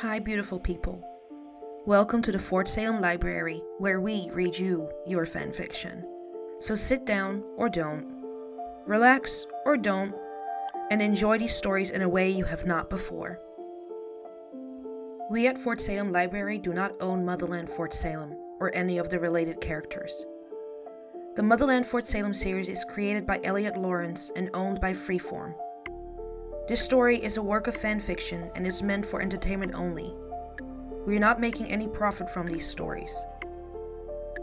Hi, beautiful people. Welcome to the Fort Salem Library, where we read you your fanfiction. So sit down or don't, relax or don't, and enjoy these stories in a way you have not before. We at Fort Salem Library do not own Motherland Fort Salem or any of the related characters. The Motherland Fort Salem series is created by Elliot Lawrence and owned by Freeform. This story is a work of fanfiction and is meant for entertainment only. We are not making any profit from these stories.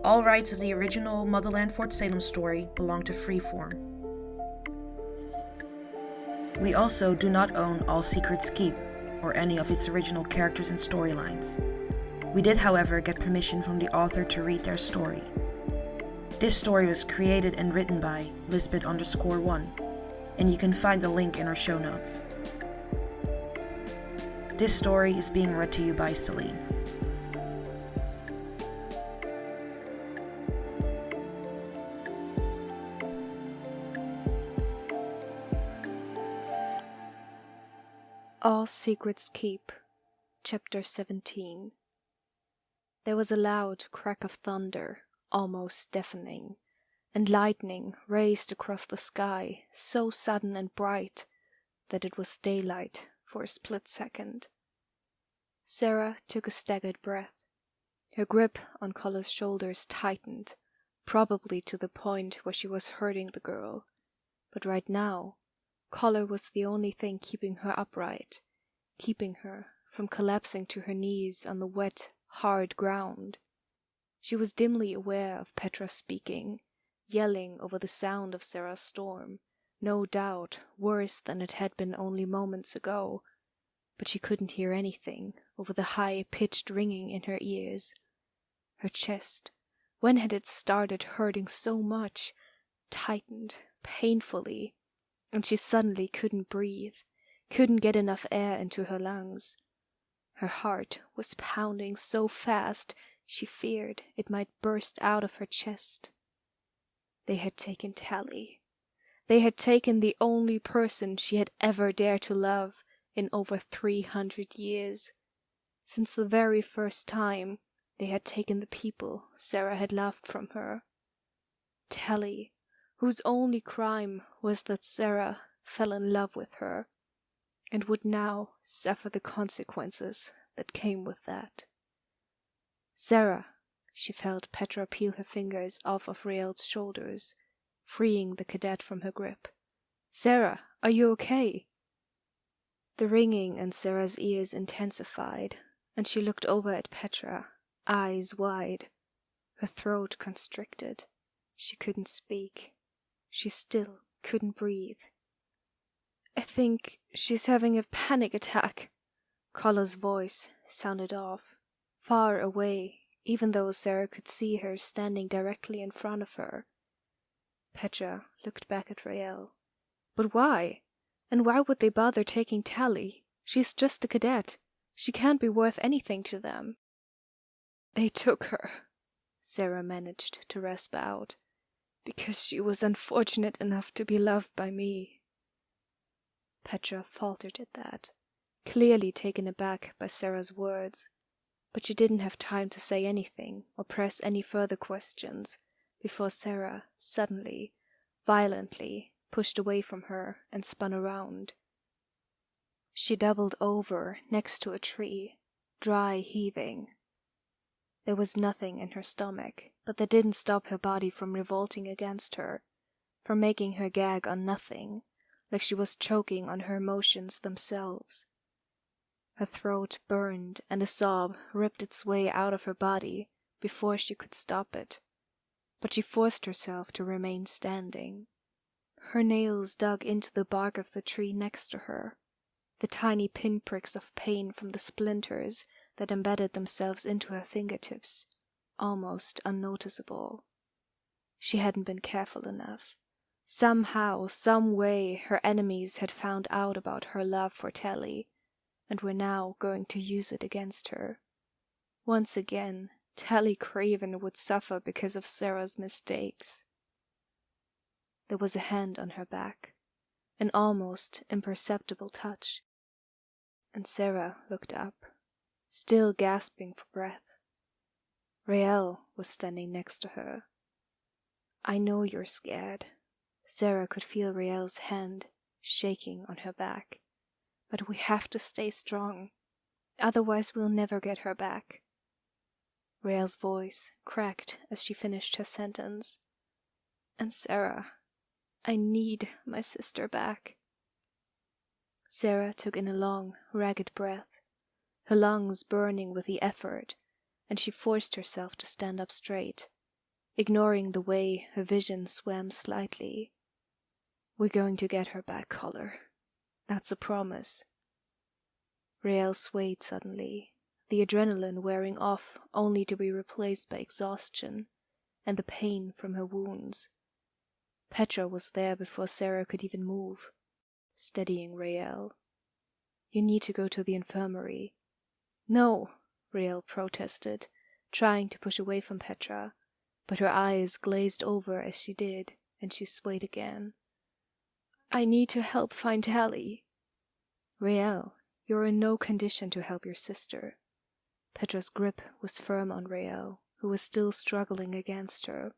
All rights of the original Motherland Fort Salem story belong to Freeform. We also do not own All Secrets Keep or any of its original characters and storylines. We did, however, get permission from the author to read their story. This story was created and written by Lisbeth_1, and you can find the link in our show notes. This story is being read to you by Celine. All Secrets Keep, Chapter 17. There was a loud crack of thunder, almost deafening, and lightning raced across the sky, so sudden and bright that it was daylight for a split second. Sarah took a staggered breath. Her grip on Collar's shoulders tightened, probably to the point where she was hurting the girl. But right now, Collar was the only thing keeping her upright, keeping her from collapsing to her knees on the wet, hard ground. She was dimly aware of Petra speaking, yelling over the sound of Sarah's storm, no doubt worse than it had been only moments ago, but she couldn't hear anything over the high-pitched ringing in her ears. Her chest, when had it started hurting so much, tightened painfully, and she suddenly couldn't breathe, couldn't get enough air into her lungs. Her heart was pounding so fast she feared it might burst out of her chest. They had taken Tally. They had taken the only person she had ever dared to love in over 300 years. Since the very first time, they had taken the people Sarah had loved from her. Tally, whose only crime was that Sarah fell in love with her, and would now suffer the consequences that came with that. Sarah, she felt Petra peel her fingers off of Rael's shoulders, freeing the cadet from her grip. Sarah, are you okay? The ringing in Sarah's ears intensified, and she looked over at Petra, eyes wide, her throat constricted. She couldn't speak. She still couldn't breathe. I think she's having a panic attack. Collar's voice sounded off, far away, even though Sarah could see her standing directly in front of her. Petra looked back at Rael. But why? And why would they bother taking Tally? She's just a cadet. She can't be worth anything to them. They took her, Sarah managed to rasp out, because she was unfortunate enough to be loved by me. Petra faltered at that, clearly taken aback by Sarah's words, but she didn't have time to say anything or press any further questions before Sarah suddenly, violently, pushed away from her and spun around. She doubled over next to a tree, dry heaving. There was nothing in her stomach, but that didn't stop her body from revolting against her, from making her gag on nothing, like she was choking on her emotions themselves. Her throat burned and a sob ripped its way out of her body before she could stop it, but she forced herself to remain standing. Her nails dug into the bark of the tree next to her, the tiny pinpricks of pain from the splinters that embedded themselves into her fingertips, almost unnoticeable. She hadn't been careful enough. Somehow, some way, her enemies had found out about her love for Tally, and were now going to use it against her. Once again, Tally Craven would suffer because of Sarah's mistakes. There was a hand on her back, an almost imperceptible touch, and Sarah looked up. still gasping for breath. Rael was standing next to her. "I know you're scared." Sarah could feel Rael's hand shaking on her back. "But we have to stay strong. Otherwise we'll never get her back." Rael's voice cracked as she finished her sentence. "And Sarah, I need my sister back." Sarah took in a long, ragged breath, her lungs burning with the effort, and she forced herself to stand up straight, ignoring the way her vision swam slightly. "We're going to get her back, Collar. That's a promise." Rael swayed suddenly, the adrenaline wearing off only to be replaced by exhaustion and the pain from her wounds. Petra was there before Sarah could even move, steadying Rael. "You need to go to the infirmary." "No," Rael protested, trying to push away from Petra, but her eyes glazed over as she did, and she swayed again. "I need to help find Tally." "Rael, you're in no condition to help your sister." Petra's grip was firm on Rael, who was still struggling against her.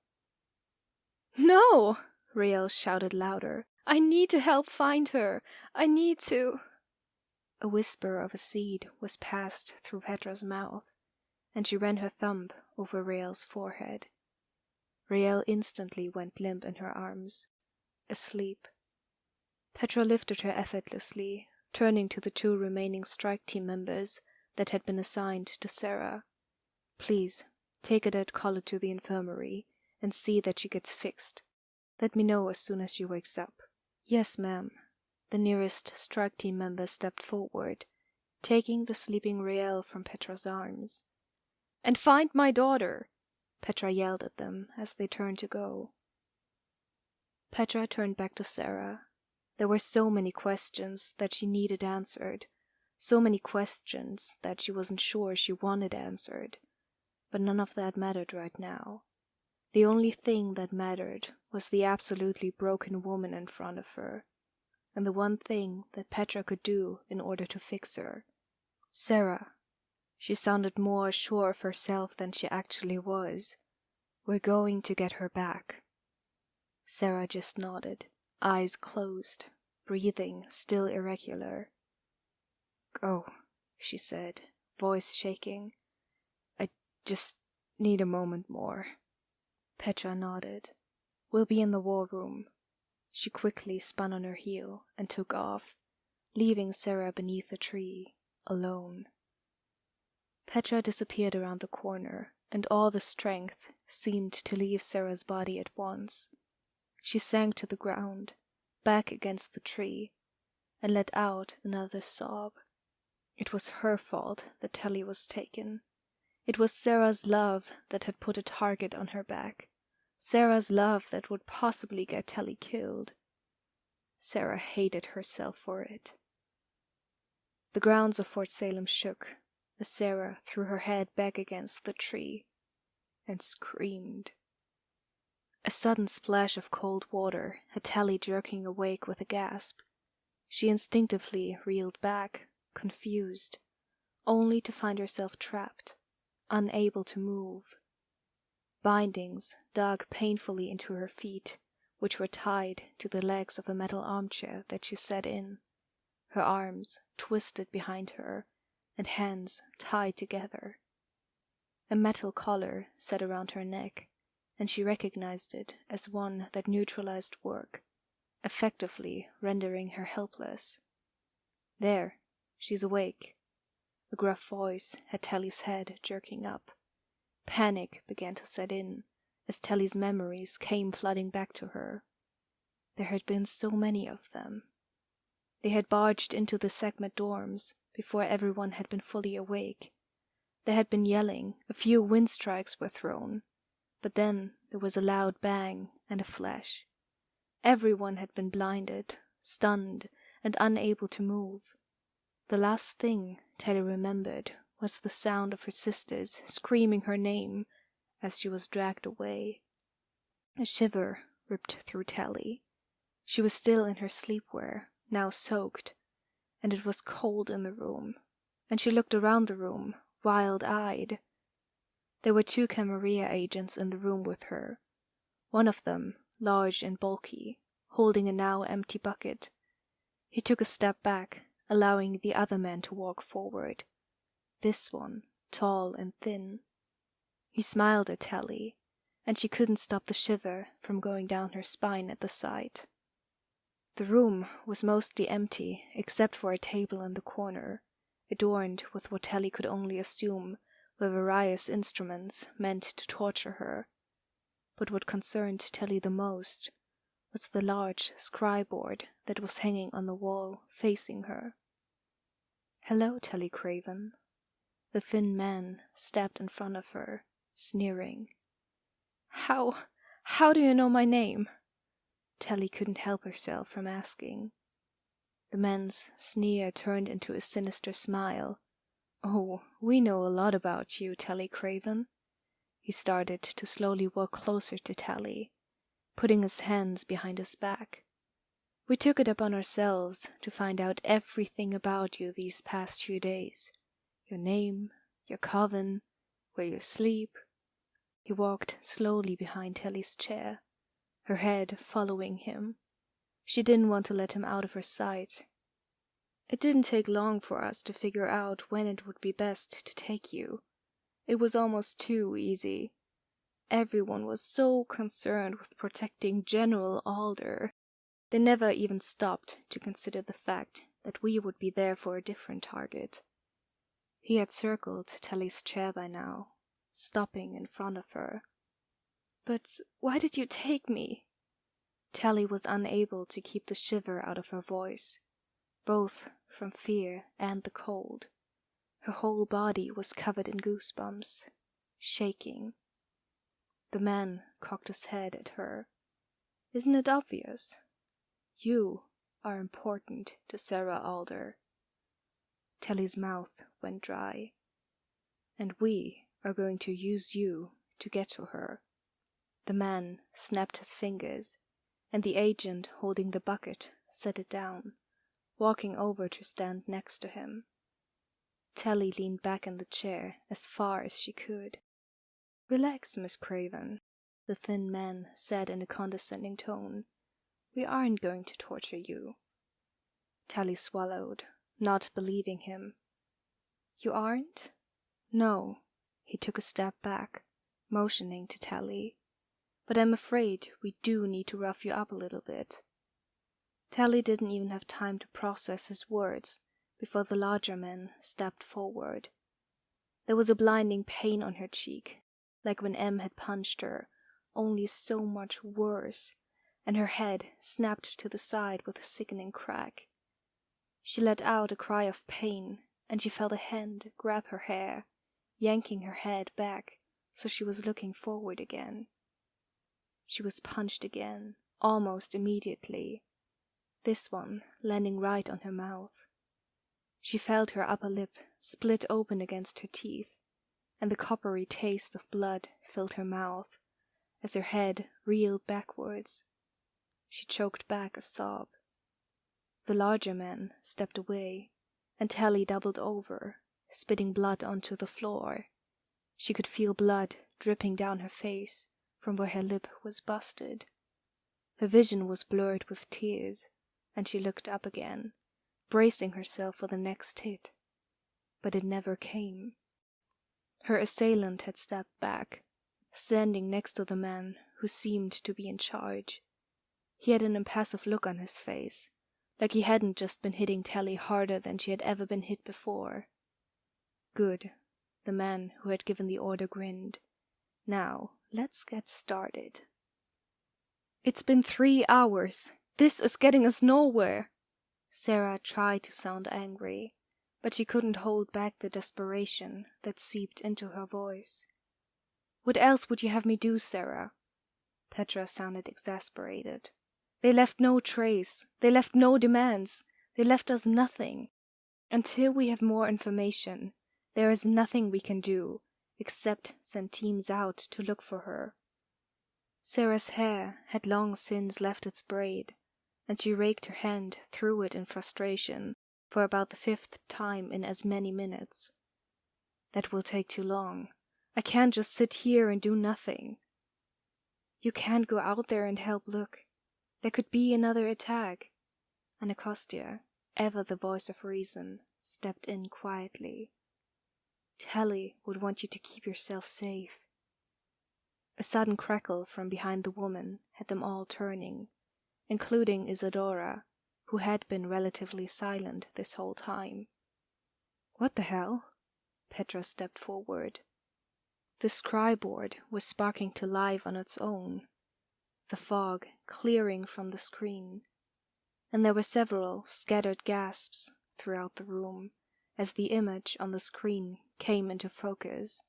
"No!" Rael shouted louder. "I need to help find her. I need to—" A whisper of a seed was passed through Petra's mouth, and she ran her thumb over Rael's forehead. Rael instantly went limp in her arms, asleep. Petra lifted her effortlessly, turning to the 2 remaining strike team members that had been assigned to Sarah. "Please, take Cadet Collar to the infirmary and see that she gets fixed. Let me know as soon as she wakes up." "Yes, ma'am." The nearest strike team member stepped forward, taking the sleeping Rael from Petra's arms. "And find my daughter!" Petra yelled at them as they turned to go. Petra turned back to Sarah. There were so many questions that she needed answered, so many questions that she wasn't sure she wanted answered, but none of that mattered right now. The only thing that mattered was the absolutely broken woman in front of her, and the one thing that Petra could do in order to fix her. "Sarah," she sounded more sure of herself than she actually was, "we're going to get her back." Sarah just nodded, eyes closed, breathing still irregular. "Go," she said, voice shaking. "I just need a moment more." Petra nodded. "We'll be in the war room." She quickly spun on her heel and took off, leaving Sarah beneath a tree, alone. Petra disappeared around the corner, and all the strength seemed to leave Sarah's body at once. She sank to the ground, back against the tree, and let out another sob. It was her fault that Tally was taken. It was Sarah's love that had put a target on her back. Sarah's love that would possibly get Tally killed. Sarah hated herself for it. The grounds of Fort Salem shook as Sarah threw her head back against the tree and screamed. A sudden splash of cold water had Tally jerking awake with a gasp. She instinctively reeled back, confused, only to find herself trapped, unable to move. Bindings dug painfully into her feet, which were tied to the legs of a metal armchair that she sat in, her arms twisted behind her and hands tied together. A metal collar set around her neck, and she recognized it as one that neutralized work, effectively rendering her helpless. "There, she's awake." A gruff voice had Tally's head jerking up. Panic began to set in as Tally's memories came flooding back to her. There had been so many of them. They had barged into the Segmet dorms before everyone had been fully awake. There had been yelling, a few wind strikes were thrown, but then there was a loud bang and a flash. Everyone had been blinded, stunned, and unable to move. The last thing Tally remembered was the sound of her sisters screaming her name as she was dragged away. A shiver ripped through Tally. She was still in her sleepwear, now soaked, and it was cold in the room, and she looked around the room wild-eyed. There were 2 Camarilla agents in the room with her, one of them, large and bulky, holding a now empty bucket. He took a step back, allowing the other man to walk forward. This one, tall and thin. He smiled at Tally, and she couldn't stop the shiver from going down her spine at the sight. The room was mostly empty, except for a table in the corner, adorned with what Tally could only assume were various instruments meant to torture her. But what concerned Tally the most was the large scribeboard that was hanging on the wall facing her. "Hello, Tally Craven." The thin man stepped in front of her, sneering. How do you know my name?" Tally couldn't help herself from asking. The man's sneer turned into a sinister smile. "Oh, we know a lot about you, Tally Craven." He started to slowly walk closer to Tally, putting his hands behind his back. "We took it upon ourselves to find out everything about you these past few days. Your name, your coven, where you sleep." He walked slowly behind Tally's chair, her head following him. She didn't want to let him out of her sight. "It didn't take long for us to figure out when it would be best to take you. It was almost too easy. Everyone was so concerned with protecting General Alder. They never even stopped to consider the fact that we would be there for a different target." He had circled Tally's chair by now, stopping in front of her. "But why did you take me?" Tally was unable to keep the shiver out of her voice, both from fear and the cold. Her whole body was covered in goosebumps, shaking. The man cocked his head at her. "Isn't it obvious? You are important to Sarah Alder." Tally's mouth went dry. "And we are going to use you to get to her." The man snapped his fingers, and the agent holding the bucket set it down, walking over to stand next to him. Tally leaned back in the chair as far as she could. "Relax, Miss Craven," the thin man said in a condescending tone. "We aren't going to torture you." Tally swallowed, not believing him. "You aren't?" "No." He took a step back, motioning to Tally. "But I'm afraid we do need to rough you up a little bit." Tally didn't even have time to process his words before the larger man stepped forward. There was a blinding pain on her cheek, like when M had punched her, only so much worse, and her head snapped to the side with a sickening crack. She let out a cry of pain, and she felt a hand grab her hair, yanking her head back so she was looking forward again. She was punched again, almost immediately, this one landing right on her mouth. She felt her upper lip split open against her teeth, and the coppery taste of blood filled her mouth as her head reeled backwards. She choked back a sob. The larger man stepped away, and Tally doubled over, spitting blood onto the floor. She could feel blood dripping down her face from where her lip was busted. Her vision was blurred with tears, and she looked up again, bracing herself for the next hit. But it never came. Her assailant had stepped back, standing next to the man who seemed to be in charge. He had an impassive look on his face, like he hadn't just been hitting Tally harder than she had ever been hit before. "Good," the man who had given the order grinned. "Now, let's get started." "It's been 3 hours. This is getting us nowhere." Sarah tried to sound angry, but she couldn't hold back the desperation that seeped into her voice. "What else would you have me do, Sarah?" Petra sounded exasperated. "They left no trace. They left no demands. They left us nothing. Until we have more information, there is nothing we can do except send teams out to look for her." Sarah's hair had long since left its braid, and she raked her hand through it in frustration for about the 5th time in as many minutes. That will take too long. I can't just sit here and do nothing. You can't go out there and help look. There could be another attack. Anacostia, ever the voice of reason, stepped in quietly. Tally would want you to keep yourself safe. A sudden crackle from behind the woman had them all turning, including Isadora, who had been relatively silent this whole time. What the hell? Petra stepped forward. The scryboard was sparking to life on its own, the fog clearing from the screen, and there were several scattered gasps throughout the room as the image on the screen came into focus.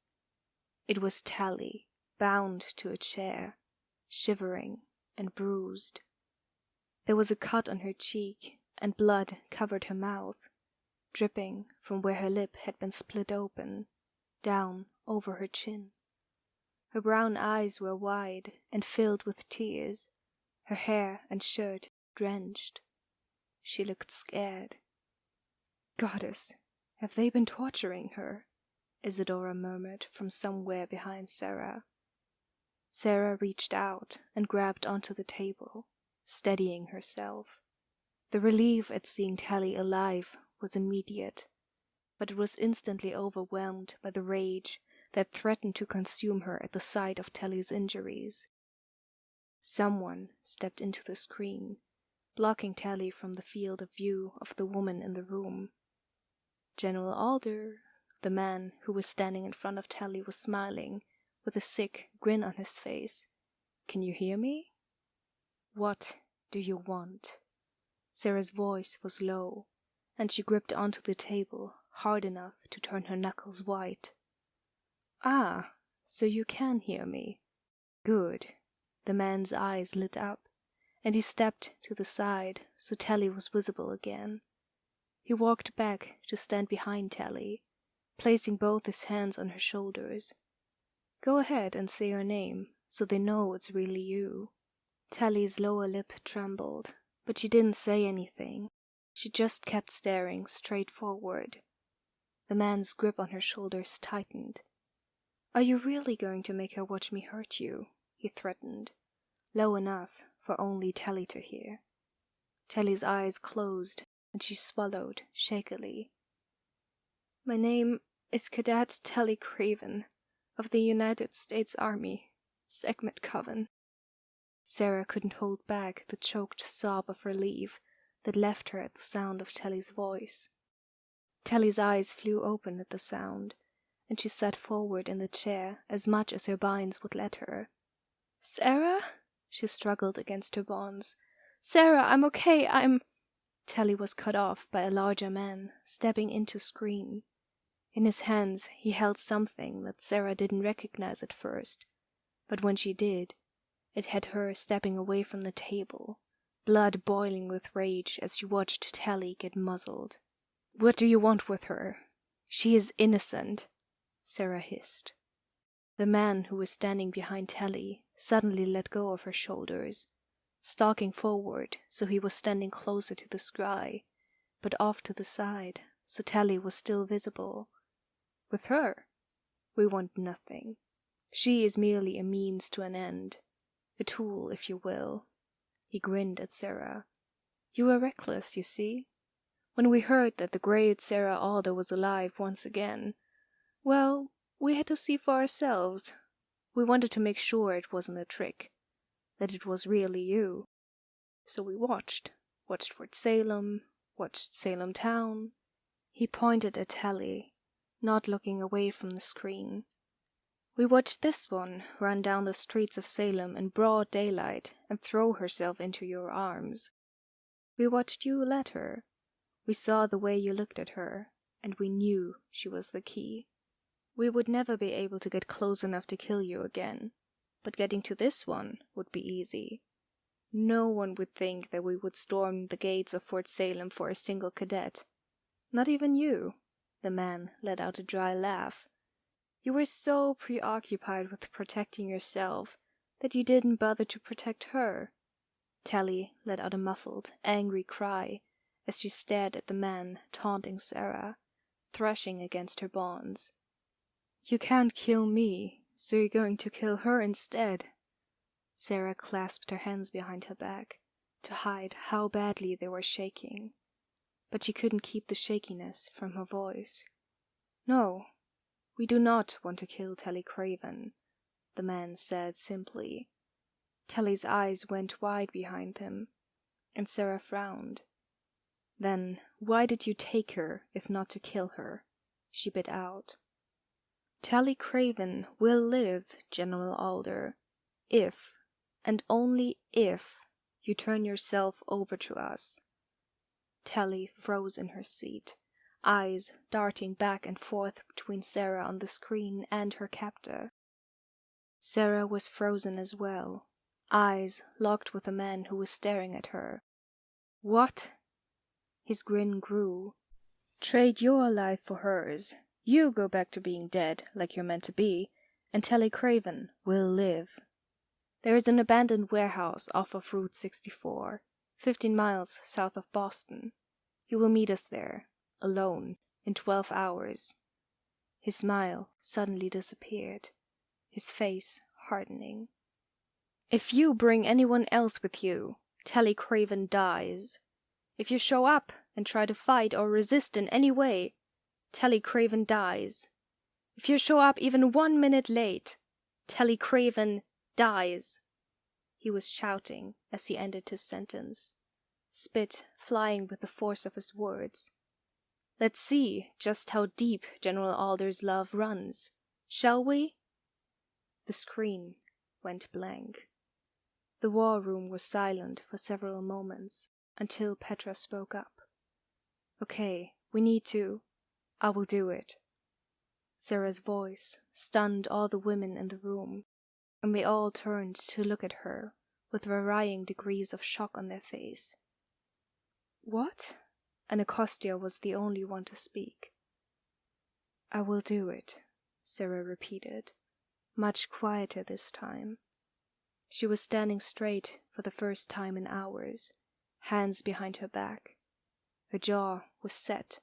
It was Tally, bound to a chair, shivering and bruised. There was a cut on her cheek, and blood covered her mouth, dripping from where her lip had been split open, down over her chin. Her brown eyes were wide and filled with tears, her hair and shirt drenched. She looked scared. "Goddess, have they been torturing her?" Isadora murmured from somewhere behind Sarah. Sarah reached out and grabbed onto the table, steadying herself. The relief at seeing Tally alive was immediate, but it was instantly overwhelmed by the rage that threatened to consume her at the sight of Tally's injuries. Someone stepped into the screen, blocking Tally from the field of view of the woman in the room. General Alder, the man who was standing in front of Tally, was smiling, with a sick grin on his face. "Can you hear me?" "What do you want?" Sarah's voice was low, and she gripped onto the table hard enough to turn her knuckles white. "Ah, so you can hear me. Good." The man's eyes lit up, and he stepped to the side so Tally was visible again. He walked back to stand behind Tally, placing both his hands on her shoulders. "Go ahead and say your name, so they know it's really you." Tally's lower lip trembled, but she didn't say anything. She just kept staring straight forward. The man's grip on her shoulders tightened. "Are you really going to make her watch me hurt you?" he threatened, low enough for only Tally to hear. Tally's eyes closed, and she swallowed shakily. "My name is Cadet Tally Craven, of the United States Army, Segment Coven." Sarah couldn't hold back the choked sob of relief that left her at the sound of Tally's voice. Tally's eyes flew open at the sound, and she sat forward in the chair as much as her binds would let her. "Sarah?" She struggled against her bonds. "Sarah, I'm okay, I'm—" Tally was cut off by a larger man stepping into screen. In his hands he held something that Sarah didn't recognize at first, but when she did, it had her stepping away from the table, blood boiling with rage as she watched Tally get muzzled. "What do you want with her? She is innocent," Sarah hissed. The man who was standing behind Tally suddenly let go of her shoulders, stalking forward so he was standing closer to the scry, but off to the side so Tally was still visible. "With her, we want nothing. She is merely a means to an end, a tool, if you will." He grinned at Sarah. "You were reckless, you see. When we heard that the great Sarah Alder was alive once again, well, we had to see for ourselves. We wanted to make sure it wasn't a trick, that it was really you. So we watched Fort Salem, watched Salem town." He pointed at Tally, not looking away from the screen. "We watched this one run down the streets of Salem in broad daylight and throw herself into your arms. We watched you let her. We saw the way you looked at her, and we knew she was the key. We would never be able to get close enough to kill you again, but getting to this one would be easy. No one would think that we would storm the gates of Fort Salem for a single cadet. Not even you." The man let out a dry laugh. "You were so preoccupied with protecting yourself that you didn't bother to protect her." Tally let out a muffled, angry cry as she stared at the man taunting Sarah, thrashing against her bonds. You can't kill me, so you're going to kill her instead. Sarah clasped her hands behind her back to hide how badly they were shaking, but she couldn't keep the shakiness from her voice. No, we do not want to kill Telly Craven, the man said simply. Telly's eyes went wide behind him, and Sarah frowned. Then why did you take her, if not to kill her? She bit out. Telly Craven will live, General Alder, if, and only if, you turn yourself over to us. Telly froze in her seat, eyes darting back and forth between Sarah on the screen and her captor. Sarah was frozen as well, eyes locked with the man who was staring at her. What? His grin grew. Trade your life for hers. You go back to being dead, like you're meant to be, and Telly Craven will live. There is an abandoned warehouse off of Route 64, 15 miles south of Boston. You will meet us there, alone, in 12 hours. His smile suddenly disappeared, his face hardening. If you bring anyone else with you, Telly Craven dies. If you show up and try to fight or resist in any way, Telly Craven dies. If you show up even 1 minute late, Telly Craven dies. He was shouting as he ended his sentence, spit flying with the force of his words. Let's see just how deep General Alder's love runs, shall we? The screen went blank. The war room was silent for several moments, until Petra spoke up. Okay, we need to. I will do it. Sarah's voice stunned all the women in the room, and they all turned to look at her with varying degrees of shock on their face. What? Anacostia was the only one to speak. I will do it, Sarah repeated, much quieter this time. She was standing straight for the first time in hours, hands behind her back. Her jaw was set.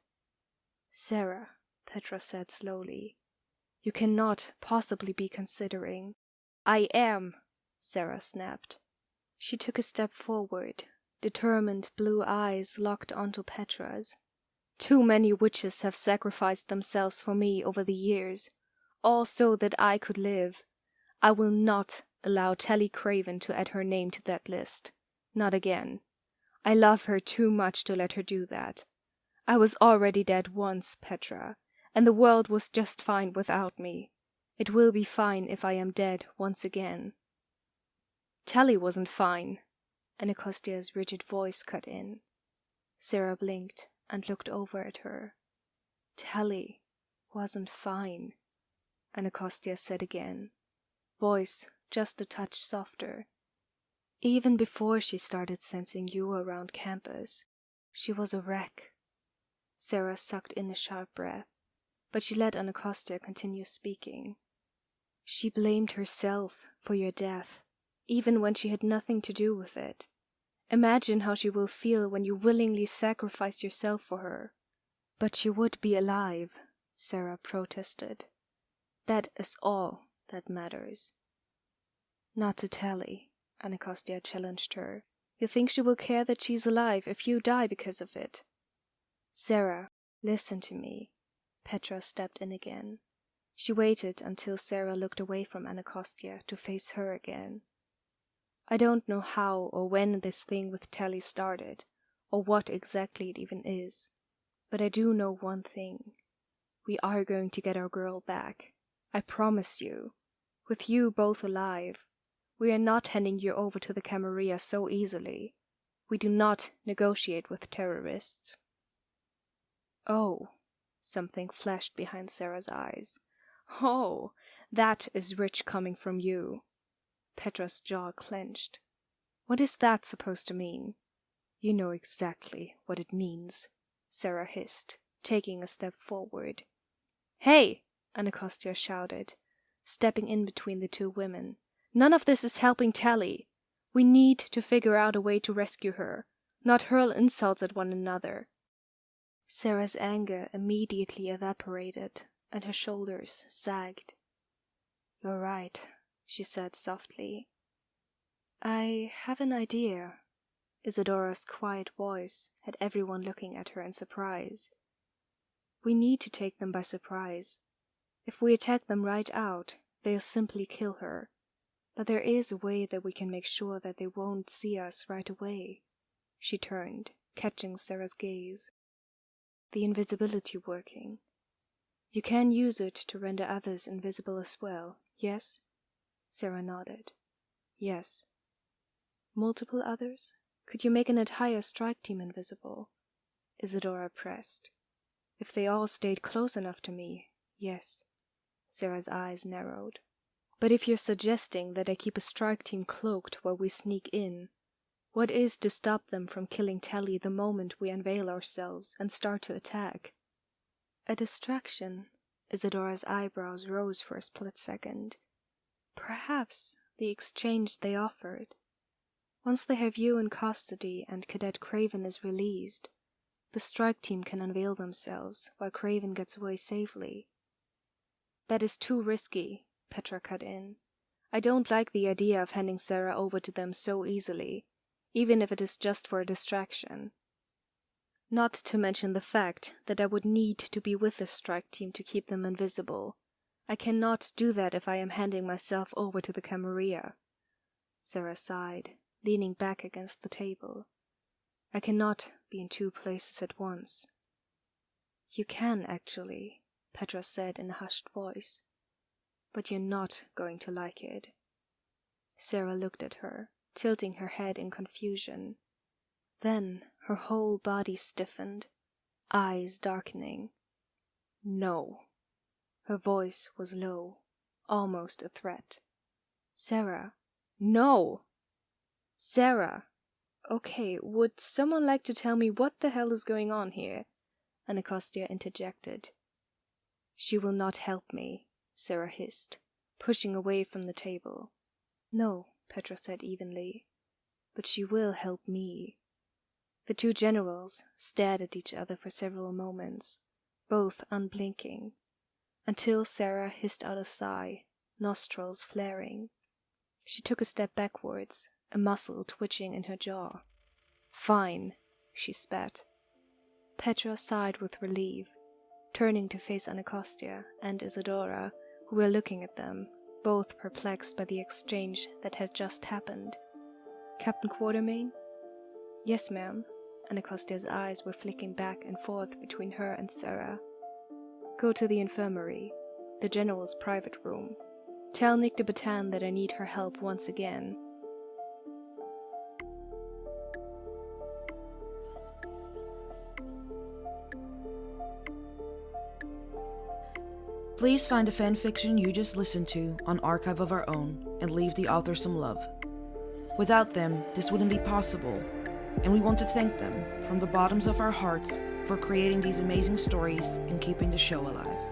Sarah, Petra said slowly, you cannot possibly be considering. I am, Sarah snapped. She took a step forward, determined blue eyes locked onto Petra's. Too many witches have sacrificed themselves for me over the years, all so that I could live. I will not allow Telly Craven to add her name to that list. Not again. I love her too much to let her do that. I was already dead once, Petra, and the world was just fine without me. It will be fine if I am dead once again. Telly wasn't fine, Anacostia's rigid voice cut in. Sarah blinked and looked over at her. Telly wasn't fine, Anacostia said again, voice just a touch softer. Even before she started sensing you around campus, she was a wreck. Sarah sucked in a sharp breath, but she let Anacostia continue speaking. She blamed herself for your death, even when she had nothing to do with it. Imagine how she will feel when you willingly sacrifice yourself for her. But she would be alive, Sarah protested. That is all that matters. Not to Telly, Anacostia challenged her. You think she will care that she's alive if you die because of it? Sarah, listen to me. Petra stepped in again. She waited until Sarah looked away from Anacostia to face her again. I don't know how or when this thing with Telly started, or what exactly it even is, but I do know one thing. We are going to get our girl back. I promise you. With you both alive. We are not handing you over to the Camarilla so easily. We do not negotiate with terrorists. Oh, something flashed behind Sarah's eyes. Oh, that is rich coming from you. Petra's jaw clenched. What is that supposed to mean? You know exactly what it means, Sarah hissed, taking a step forward. Hey, Anacostia shouted, stepping in between the two women. None of this is helping Telly. We need to figure out a way to rescue her, not hurl insults at one another. Sarah's anger immediately evaporated, and her shoulders sagged. "You're right," she said softly. "I have an idea." Isadora's quiet voice had everyone looking at her in surprise. "We need to take them by surprise. If we attack them right out, they'll simply kill her. But there is a way that we can make sure that they won't see us right away." She turned, catching Sarah's gaze. "The invisibility working. You can use it to render others invisible as well, yes?" Sarah nodded. "Yes." "Multiple others? Could you make an entire strike team invisible?" Isadora pressed. "If they all stayed close enough to me, yes." Sarah's eyes narrowed. "But if you're suggesting that I keep a strike team cloaked while we sneak in, what is to stop them from killing Tally the moment we unveil ourselves and start to attack?" "A distraction." Isadora's eyebrows rose for a split second. "Perhaps the exchange they offered. Once they have you in custody and Cadet Craven is released, the strike team can unveil themselves while Craven gets away safely." "That is too risky," Petra cut in. "I don't like the idea of handing Sarah over to them so easily, even if it is just for a distraction. Not to mention the fact that I would need to be with the strike team to keep them invisible. I cannot do that if I am handing myself over to the Camarilla." Sarah sighed, leaning back against the table. "I cannot be in two places at once." "You can, actually," Petra said in a hushed voice. "But you're not going to like it." Sarah looked at her, tilting her head in confusion. Then her whole body stiffened, eyes darkening. "No." Her voice was low, almost a threat. "Sarah, no!" "Sarah! Okay, would someone like to tell me what the hell is going on here?" Anacostia interjected. "She will not help me," Sarah hissed, pushing away from the table. "No," Petra said evenly, "but she will help me." The two generals stared at each other for several moments, both unblinking, until Sarah hissed out a sigh, nostrils flaring. She took a step backwards, a muscle twitching in her jaw. "Fine," she spat. Petra sighed with relief, turning to face Anacostia and Isadora, who were looking at them, both perplexed by the exchange that had just happened. "Captain Quatermain?" "Yes, ma'am." Anacostia's eyes were flicking back and forth between her and Sarah. "Go to the infirmary, the general's private room. Tell Nick de Batan that I need her help once again." Please find the fanfiction you just listened to on Archive of Our Own and leave the author some love. Without them, this wouldn't be possible, and we want to thank them from the bottoms of our hearts for creating these amazing stories and keeping the show alive.